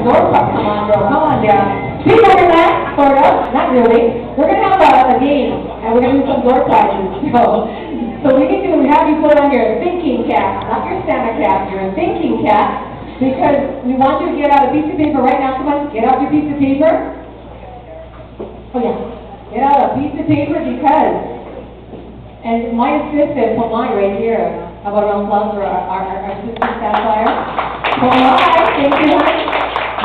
door puck. Come on, girl. Come on down. Big over that, sort of. Not really. We're going to have a game, and we're going to do some door prizes. So we need to have you put on your thinking cap, not your Santa cap, your thinking cap, because we want you to get out a piece of paper right now. Come on, get out your piece of paper. Oh, yeah. Get out a piece of paper because, and my assistant, put mine right here. How about round applause for our assistant Sapphire? Thank you, honey.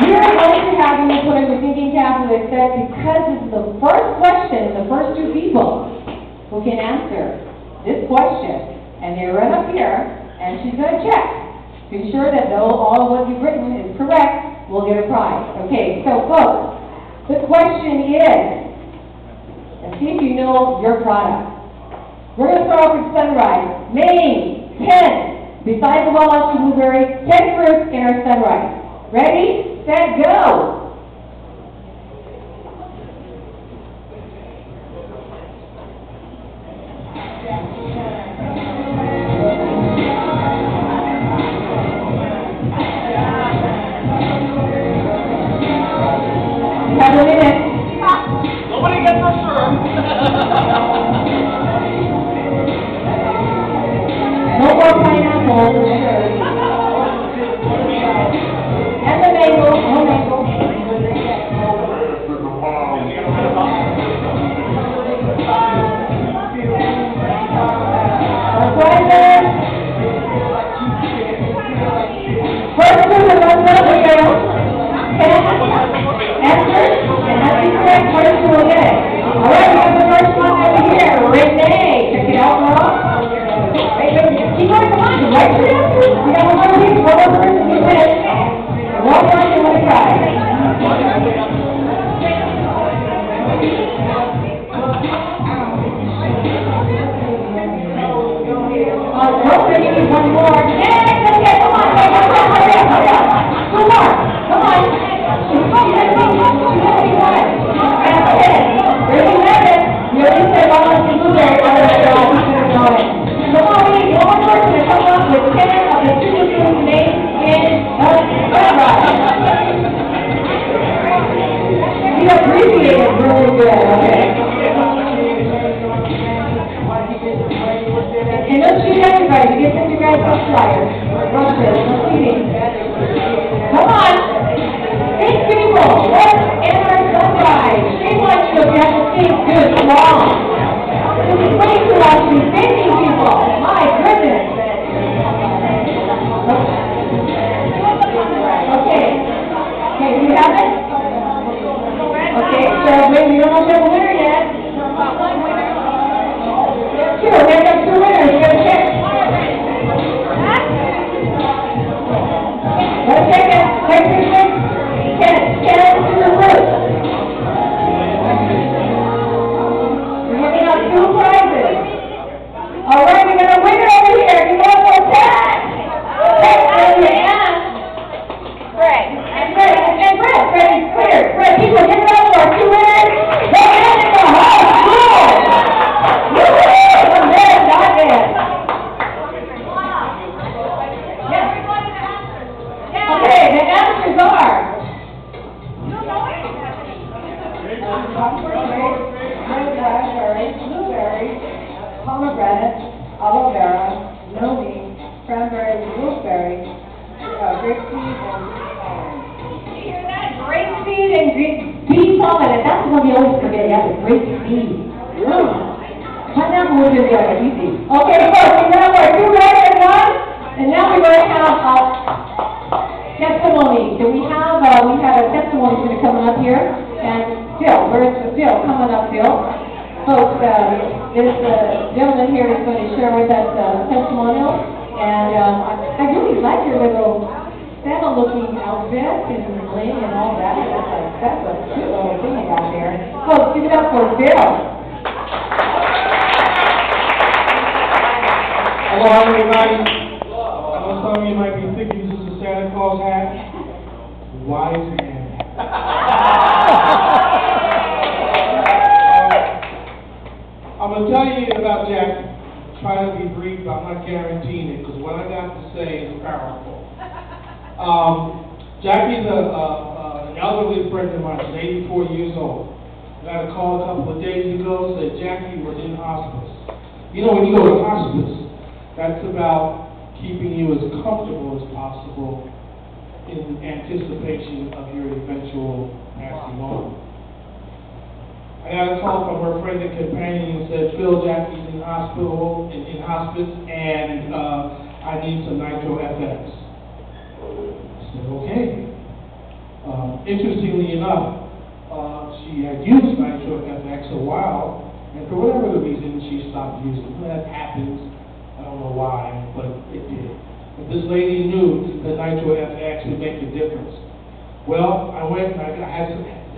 We are going to have you put on your thinking cap, as I said, because this is the first question, the first two people who can answer this question, and they run up here, and she's going to check to ensure that all of what you've written is correct. We'll get a prize. Okay, so folks, the question is, and see if you know your product. We're going to start off with Sunrise. Name 10, besides the wild blueberry, 10 fruits in our Sunrise. Ready, set, go! Have a minute. Nobody gets a shirt. No more pineapple. And the mango. No mango. Surprises. First two is on the go. Answer. And that's correct. First two will get it. All right, we have the first one over here. Renee. Check it out, girl. Keep on, come on. Right to the answer. We got one more piece. One more person. 2 minutes. One more and one try. Perfect. You need one more. Next. Okay, come on. Hurry up. Two more. Come on. That's it. There you have it. You already said one blueberry. Come on, we need one more person to come up with 10 of the superfood names in the Sunrise. You appreciate it really good, okay? And let's shoot everybody. We get some of you guys on flyers. Rushes, no cheating. Come on. 8 people. What's in our Sunrise? She wants you to have to think good, strong. This is way too much to be thinking, people. My goodness. Okay. Okay, do you have it? Okay, so wait, we don't have a winner yet. Two, we have 2 winners. We gotta check. Let's check it. Wait, 10 to the roof. We're giving out 2 prizes. All right, we got a winner over here. You want more 10? Fred. And Fred. Fred is clear. Fred, people, give it up for our 2 winners. They're in the whole school. Woo-hoo! I'm there, not there. Okay, the answers are blueberry, pomegranate, aloe vera, noni, cranberry, gooseberry, grapeseed, and grapeseed and bee pomegranate. That's the one we always forget. Yeah, the grapeseed. Pineapple would be easy. Okay, folks, we have our 2 right and 1, and now we're going to have testimony. So we have a testimony going to come up here, and Phil, where's Phil? Come on up, Phil. Folks, this gentleman here is going to share with us a testimonial, and I really like your little Santa-looking outfit and bling and all that. That's a cute little thing you got there. Folks, give it up for Phil. Hello, everybody. I know some of you might be thinking this is a Santa Claus hat. Wise man. I'm going to tell you about Jack. Try to be brief. I'm not guaranteeing it because what I got to say is powerful. Jackie's a elderly friend of mine. She's 84 years old. I got a call a couple of days ago, said Jackie was in hospice. You know, when you go to hospice, that's about keeping you as comfortable as possible in anticipation of your eventual passing on. I got a call from her friend and companion and said, Phil, Jackie's in hospice, and I need some Nitro FX. I said, okay. Interestingly enough, she had used Nitro FX a while, and for whatever the reason, she stopped using it. That happens. I don't know why, but it did. But this lady knew that Nitro FX would make a difference. Well, I went and it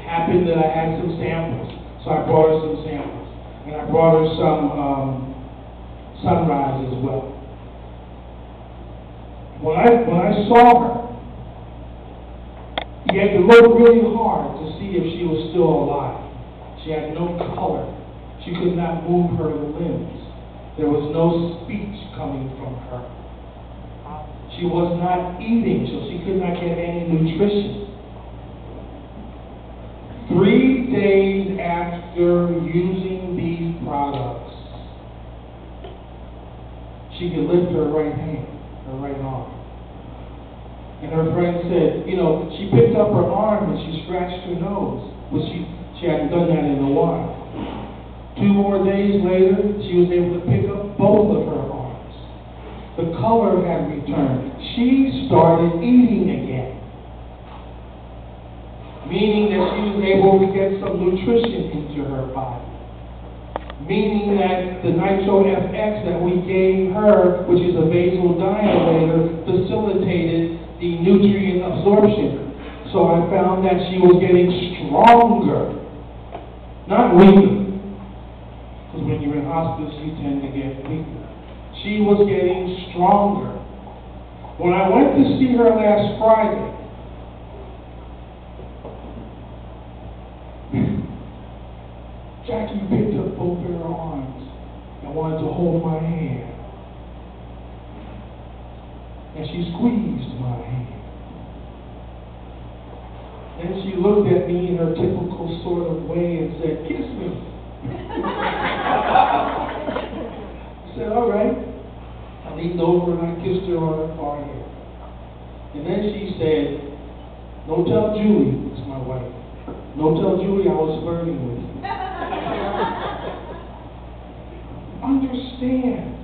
happened that I had some samples. So I brought her some samples. And I brought her some Sunrise as well. When I saw her, you had to look really hard to see if she was still alive. She had no color. She could not move her limbs. There was no speech coming from her. She was not eating, so she could not get any nutrition. 3 days after using these products, she could lift her right hand, her right arm. And her friend said, you know, she picked up her arm and she scratched her nose, but she hadn't done that in a while. 2 more days later, she was able to pick up both of her arms. The color had returned. She started eating again, meaning that she was able to get some nutrition into her body. Meaning that the Nitro FX that we gave her, which is a vasodilator, facilitated the nutrient absorption. So I found that she was getting stronger, not weaker. Because when you're in hospice, you tend to get weaker. She was getting stronger. When I went to see her last Friday, Jackie picked up both of her arms and wanted to hold my hand. And she squeezed my hand. Then she looked at me in her typical sort of way and said, "Kiss me." I said, "All right." I leaned over and I kissed her on her forehead. And then she said, "Don't tell Julie," it's my wife. "Don't tell Julie I was flirting with you." Understand.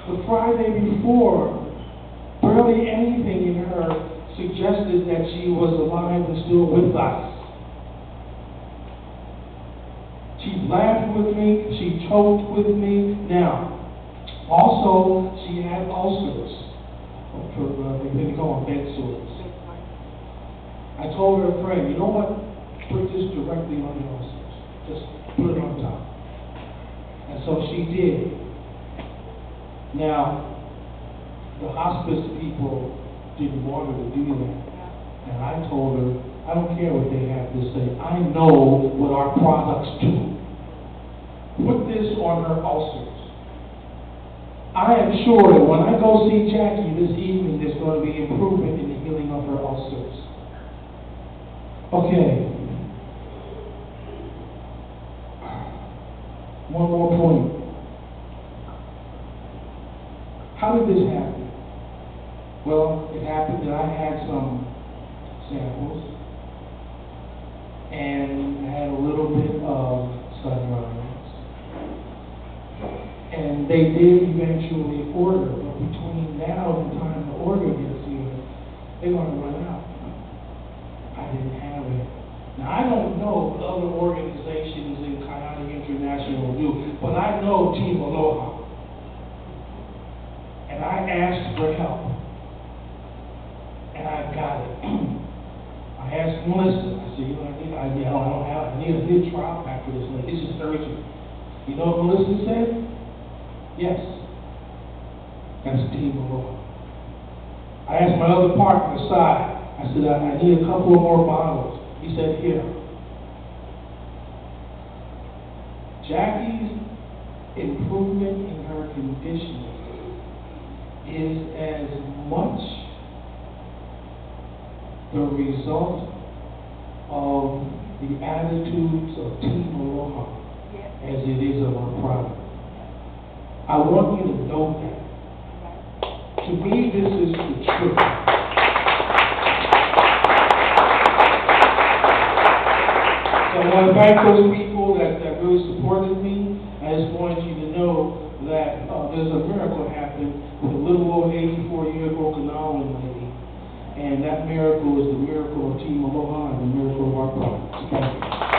The Friday before, barely anything in her suggested that she was alive and still with us. She laughed with me, she choked with me. Now, also, she had ulcers. They call them bed sores. I told her friend, you know what? Put this directly on the ulcers. Just put it on top. And so she did. Now, the hospice people didn't want her to do that. And I told her, I don't care what they have to say. I know what our products do. Put this on her ulcers. I am sure that when I go see Jackie this evening, there's going to be improvement in the healing of her ulcers. Okay. One more point. How did this happen? Well, it happened that I had some samples, and I had a little bit of Sunrise, and they did eventually order, but between now and the time the order gets here, they're going to run out. I didn't have it. Now, I don't know what other organizations in Kyani International do, but I know Team Aloha. And I asked for help. And I got it. I asked Melissa, I said, I need a trial pack for this one. This is urgent. You know what Melissa said? Yes. That's Team Aloha. I asked my other partner aside. I said, I need a couple of more bottles. He said, here. Jackie's improvement in her condition is as much the result of the attitudes of Team Aloha as it is of our product. I want you to know that. To me, this is the truth. So I want to thank those people that really supported me. I just wanted you to know that there's a miracle happened with a little old 84-year-old Okinawan lady. And that miracle is the miracle of Team Aloha and the miracle of our products. Thank you.